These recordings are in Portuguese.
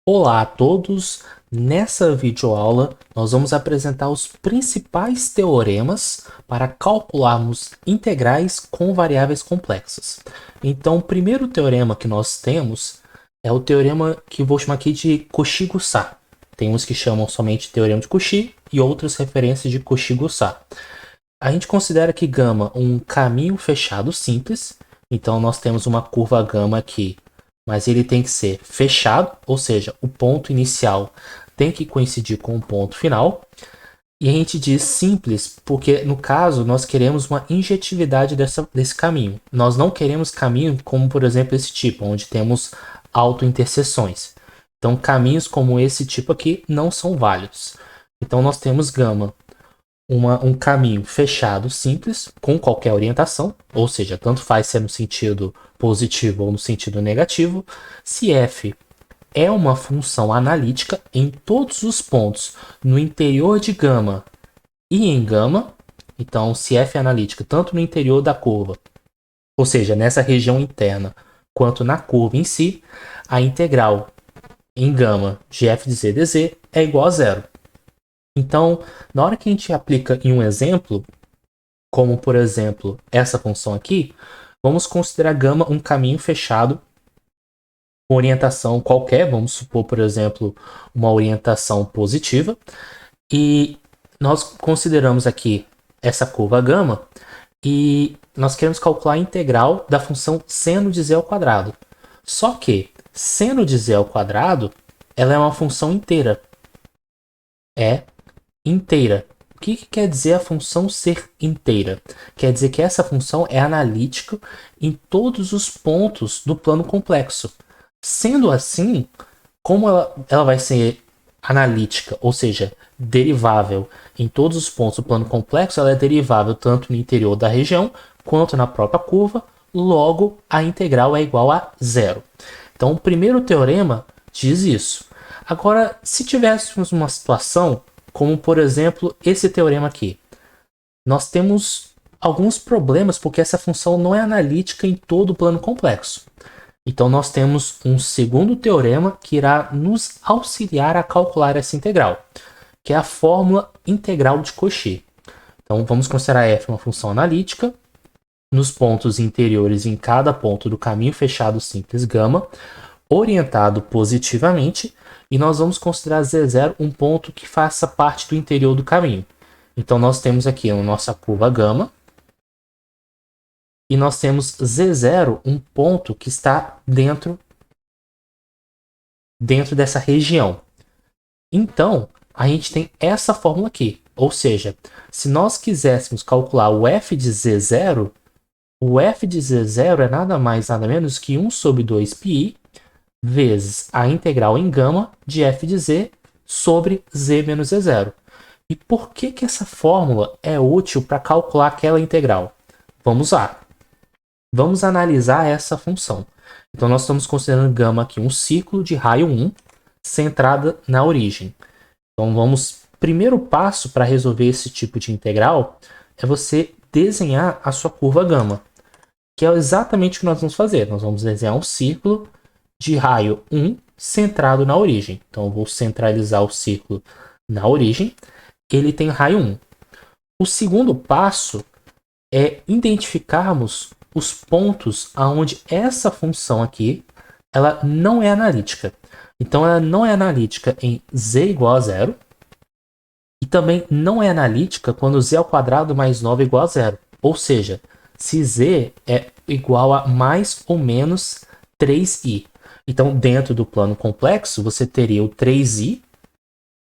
Olá a todos! Nessa videoaula, nós vamos apresentar os principais teoremas para calcularmos integrais com variáveis complexas. Então, o primeiro teorema que nós temos é o teorema que eu vou chamar aqui de Cauchy-Gaussat. Tem uns que chamam somente teorema de Cauchy e outras referências de Cauchy-Gaussat. A gente considera que gama um caminho fechado simples, então nós temos uma curva gama aqui, mas ele tem que ser fechado, ou seja, o ponto inicial tem que coincidir com o ponto final. E a gente diz simples porque, no caso, nós queremos uma injetividade desse caminho. Nós não queremos caminho como, por exemplo, esse tipo, onde temos autointerseções. Então, caminhos como esse tipo aqui não são válidos. Então, nós temos gama um caminho fechado simples, com qualquer orientação, ou seja, tanto faz ser no sentido positivo ou no sentido negativo, se f é uma função analítica em todos os pontos no interior de gama e em gama, então se f é analítica tanto no interior da curva, ou seja, nessa região interna, quanto na curva em si, a integral em gama de f de z dz é igual a zero. Então, na hora que a gente aplica em um exemplo, como por exemplo essa função aqui, vamos considerar gama um caminho fechado com orientação qualquer, vamos supor, por exemplo, uma orientação positiva, e nós consideramos aqui essa curva gama e nós queremos calcular a integral da função seno de z ao quadrado. Só que seno de z ao quadrado, ela é uma função inteira. É inteira. O que quer dizer a função ser inteira? Quer dizer que essa função é analítica em todos os pontos do plano complexo. Sendo assim, como ela vai ser analítica, ou seja, derivável em todos os pontos do plano complexo, ela é derivável tanto no interior da região quanto na própria curva, logo a integral é igual a zero. Então, o primeiro teorema diz isso. Agora, se tivéssemos uma situação como, por exemplo, esse teorema aqui, nós temos alguns problemas porque essa função não é analítica em todo o plano complexo. Então, nós temos um segundo teorema que irá nos auxiliar a calcular essa integral, que é a fórmula integral de Cauchy. Então, vamos considerar f uma função analítica nos pontos interiores em cada ponto do caminho fechado simples gama, orientado positivamente, e nós vamos considerar z0 um ponto que faça parte do interior do caminho. Então, nós temos aqui a nossa curva gama, e nós temos z0, um ponto que está dentro dessa região. Então, a gente tem essa fórmula aqui. Ou seja, se nós quiséssemos calcular o f de z0, o f de z0 é nada mais nada menos que 1 sobre 2πi vezes a integral em gama de f de z sobre z menos z0. E por que essa fórmula é útil para calcular aquela integral? Vamos lá. Vamos analisar essa função. Então, nós estamos considerando gama aqui um círculo de raio 1 centrada na origem. Então, primeiro passo para resolver esse tipo de integral é você desenhar a sua curva gama, que é exatamente o que nós vamos fazer. Nós vamos desenhar um círculo de raio 1 centrado na origem. Então, eu vou centralizar o círculo na origem. Ele tem raio 1. O segundo passo é identificarmos os pontos aonde essa função aqui ela não é analítica. Então, ela não é analítica em z igual a zero e também não é analítica quando z ao quadrado mais 9 é igual a zero. Ou seja, se z é igual a mais ou menos 3i. Então, dentro do plano complexo, você teria o 3i,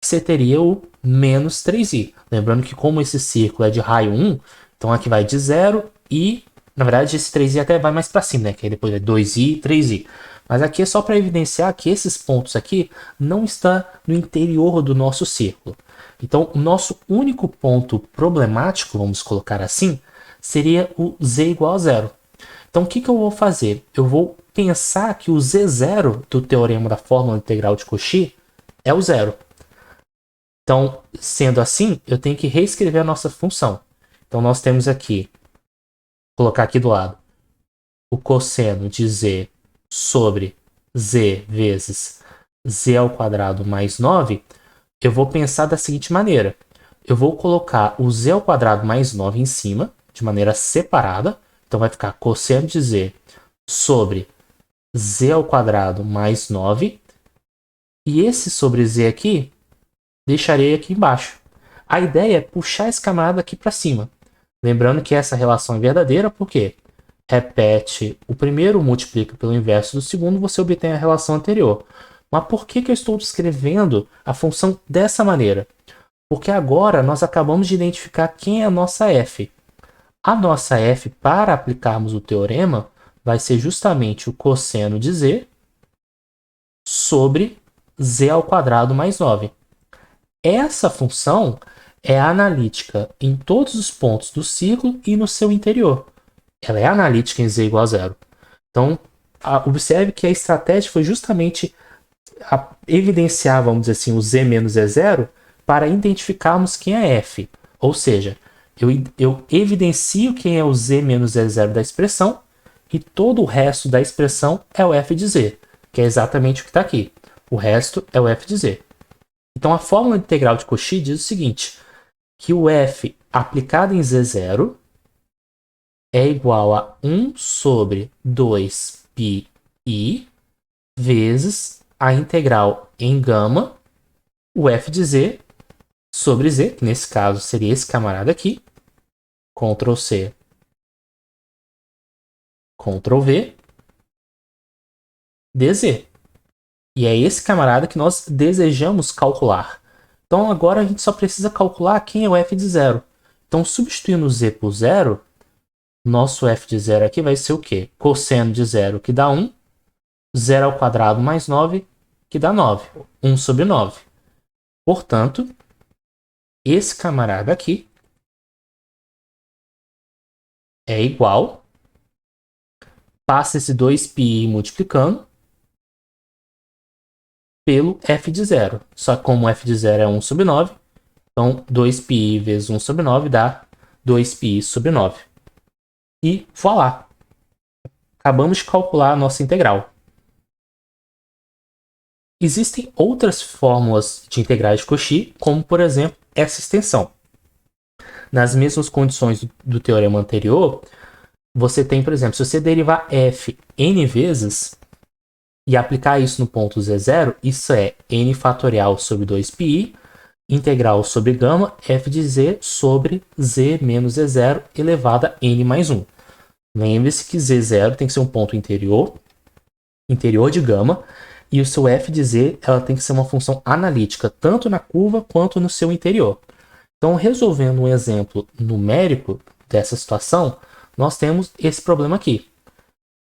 você teria o menos 3i. Lembrando que como esse círculo é de raio 1, então aqui vai de 0 e, na verdade, esse 3i até vai mais para cima, né? Que aí depois é 2i e 3i. Mas aqui é só para evidenciar que esses pontos aqui não estão no interior do nosso círculo. Então, o nosso único ponto problemático, vamos colocar assim, seria o z igual a zero. Então, o que eu vou fazer? Eu vou pensar que o z0 do teorema da fórmula integral de Cauchy é o zero. Então, sendo assim, eu tenho que reescrever a nossa função. Então, nós temos aqui, vou colocar aqui do lado, o cosseno de z sobre z vezes z ao quadrado mais 9, eu vou pensar da seguinte maneira. Eu vou colocar o z ao quadrado mais 9 em cima, de maneira separada. Então vai ficar cosseno de z sobre z ao quadrado mais 9. E esse sobre z aqui, deixarei aqui embaixo. A ideia é puxar esse camarada aqui para cima. Lembrando que essa relação é verdadeira, porque repete o primeiro, multiplica pelo inverso do segundo, você obtém a relação anterior. Mas por que eu estou descrevendo a função dessa maneira? Porque agora nós acabamos de identificar quem é a nossa f. A nossa f, para aplicarmos o teorema, vai ser justamente o cosseno de z sobre z ao quadrado mais 9. Essa função é analítica em todos os pontos do círculo e no seu interior. Ela é analítica em z igual a zero. Então, observe que a estratégia foi justamente evidenciar, vamos dizer assim, o z menos z0 para identificarmos quem é f. Ou seja, eu evidencio quem é o z menos z0 da expressão e todo o resto da expressão é o f de z, que é exatamente o que está aqui. O resto é o f de z. Então, a fórmula integral de Cauchy diz o seguinte, que o f aplicado em z0 é igual a 1 sobre 2πi vezes a integral em gama, o f de z sobre z, que nesse caso seria esse camarada aqui, Ctrl C, Ctrl V, dz. E é esse camarada que nós desejamos calcular. Então agora a gente só precisa calcular quem é o f de zero. Então substituindo z por zero, nosso f de zero aqui vai ser o quê? Cosseno de zero, que dá 1, 0 ao quadrado mais 9, que dá 9. 1 sobre 9. Portanto, esse camarada aqui é igual, passa esse 2π multiplicando pelo f de zero. Só que como f de zero é 1 sobre 9, então 2π vezes 1 sobre 9 dá 2π sobre 9. E voilá! Acabamos de calcular a nossa integral. Existem outras fórmulas de integrais de Cauchy, como por exemplo essa extensão. Nas mesmas condições do teorema anterior, você tem, por exemplo, se você derivar f n vezes e aplicar isso no ponto z0, isso é n fatorial sobre 2πi, integral sobre gama, f de z sobre z menos z0 elevado a n mais 1. Lembre-se que z0 tem que ser um ponto interior de gama, e o seu f de z ela tem que ser uma função analítica, tanto na curva quanto no seu interior. Então, resolvendo um exemplo numérico dessa situação, nós temos esse problema aqui.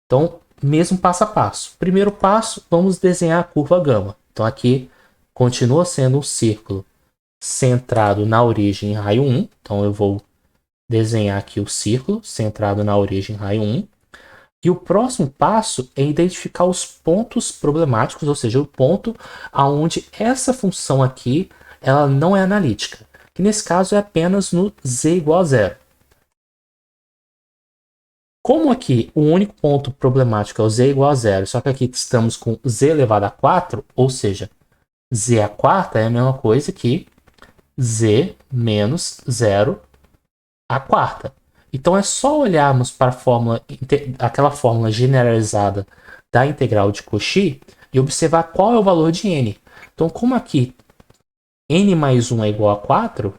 Então, mesmo passo a passo. Primeiro passo, vamos desenhar a curva gama. Então, aqui continua sendo um círculo centrado na origem em raio 1. Então, eu vou desenhar aqui o círculo centrado na origem em raio 1. E o próximo passo é identificar os pontos problemáticos, ou seja, o ponto onde essa função aqui ela não é analítica, que nesse caso é apenas no z igual a zero. Como aqui o único ponto problemático é o z igual a zero, só que aqui estamos com z elevado a 4, ou seja, z a quarta é a mesma coisa que z menos 0 a quarta. Então é só olharmos para a fórmula, aquela fórmula generalizada da integral de Cauchy e observar qual é o valor de n. Então, como aqui n mais 1 é igual a 4,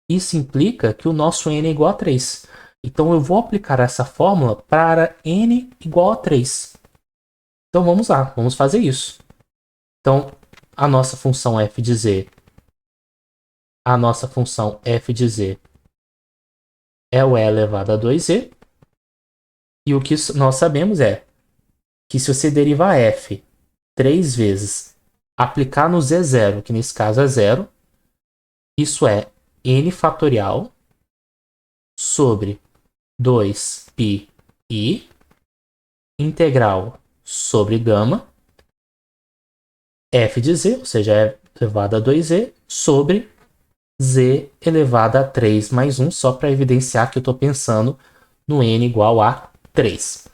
isso implica que o nosso n é igual a 3. Então, eu vou aplicar essa fórmula para n igual a 3. Então, vamos lá, vamos fazer isso. Então, a nossa função f de z é o e elevado a 2z. E o que nós sabemos é que se você derivar f 3 vezes, aplicar no z0, que nesse caso é 0, isso é n fatorial sobre 2πi integral sobre gama f de z, ou seja, é elevado a 2z, sobre z elevado a 3 mais 1, só para evidenciar que eu estou pensando no n igual a 3.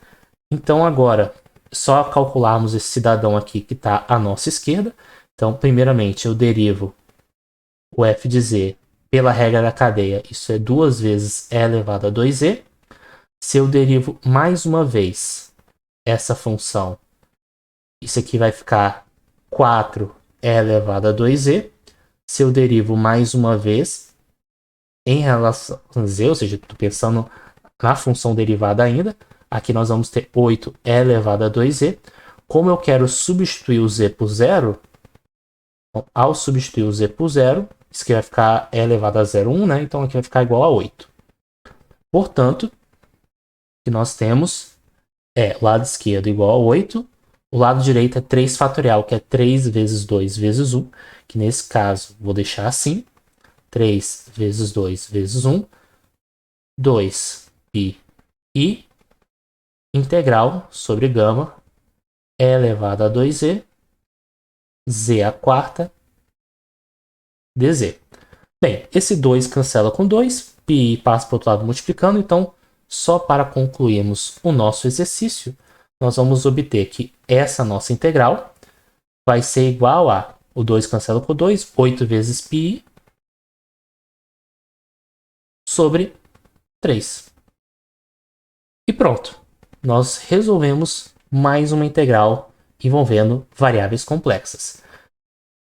Então, agora, só calcularmos esse cidadão aqui que está à nossa esquerda. Então, primeiramente, eu derivo o f de z pela regra da cadeia. Isso é 2 vezes e elevado a 2z. Se eu derivo mais uma vez essa função, isso aqui vai ficar 4e elevado a 2z. Se eu derivo mais uma vez em relação a z, ou seja, estou pensando na função derivada ainda, aqui nós vamos ter 8e elevado a 2z. Como eu quero substituir o z por zero, ao substituir o z por zero, isso aqui vai ficar e elevado a 0,1, né? Então aqui vai ficar igual a 8. Portanto, o que nós temos é o lado esquerdo igual a 8, o lado direito é 3 fatorial, que é 3 vezes 2 vezes 1, que nesse caso vou deixar assim, 3 vezes 2 vezes 1, 2πi integral sobre gama e elevado a 2z, z a quarta, dz. Bem, esse 2 cancela com 2, π passa para o outro lado multiplicando, então só para concluirmos o nosso exercício, nós vamos obter que essa nossa integral vai ser igual a, o 2 cancela com 2, 8 vezes π sobre 3. E pronto, nós resolvemos mais uma integral envolvendo variáveis complexas.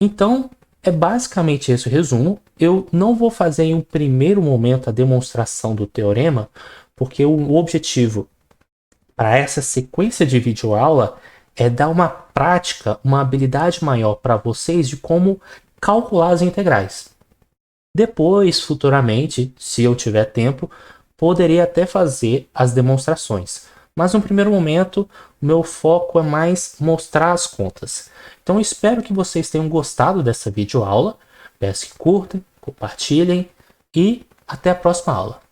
Então, é basicamente esse o resumo. Eu não vou fazer em um primeiro momento a demonstração do teorema, porque o objetivo para essa sequência de videoaula é dar uma prática, uma habilidade maior para vocês de como calcular as integrais. Depois, futuramente, se eu tiver tempo, poderia até fazer as demonstrações. Mas no primeiro momento, o meu foco é mais mostrar as contas. Então espero que vocês tenham gostado dessa videoaula. Peço que curtam, compartilhem e até a próxima aula.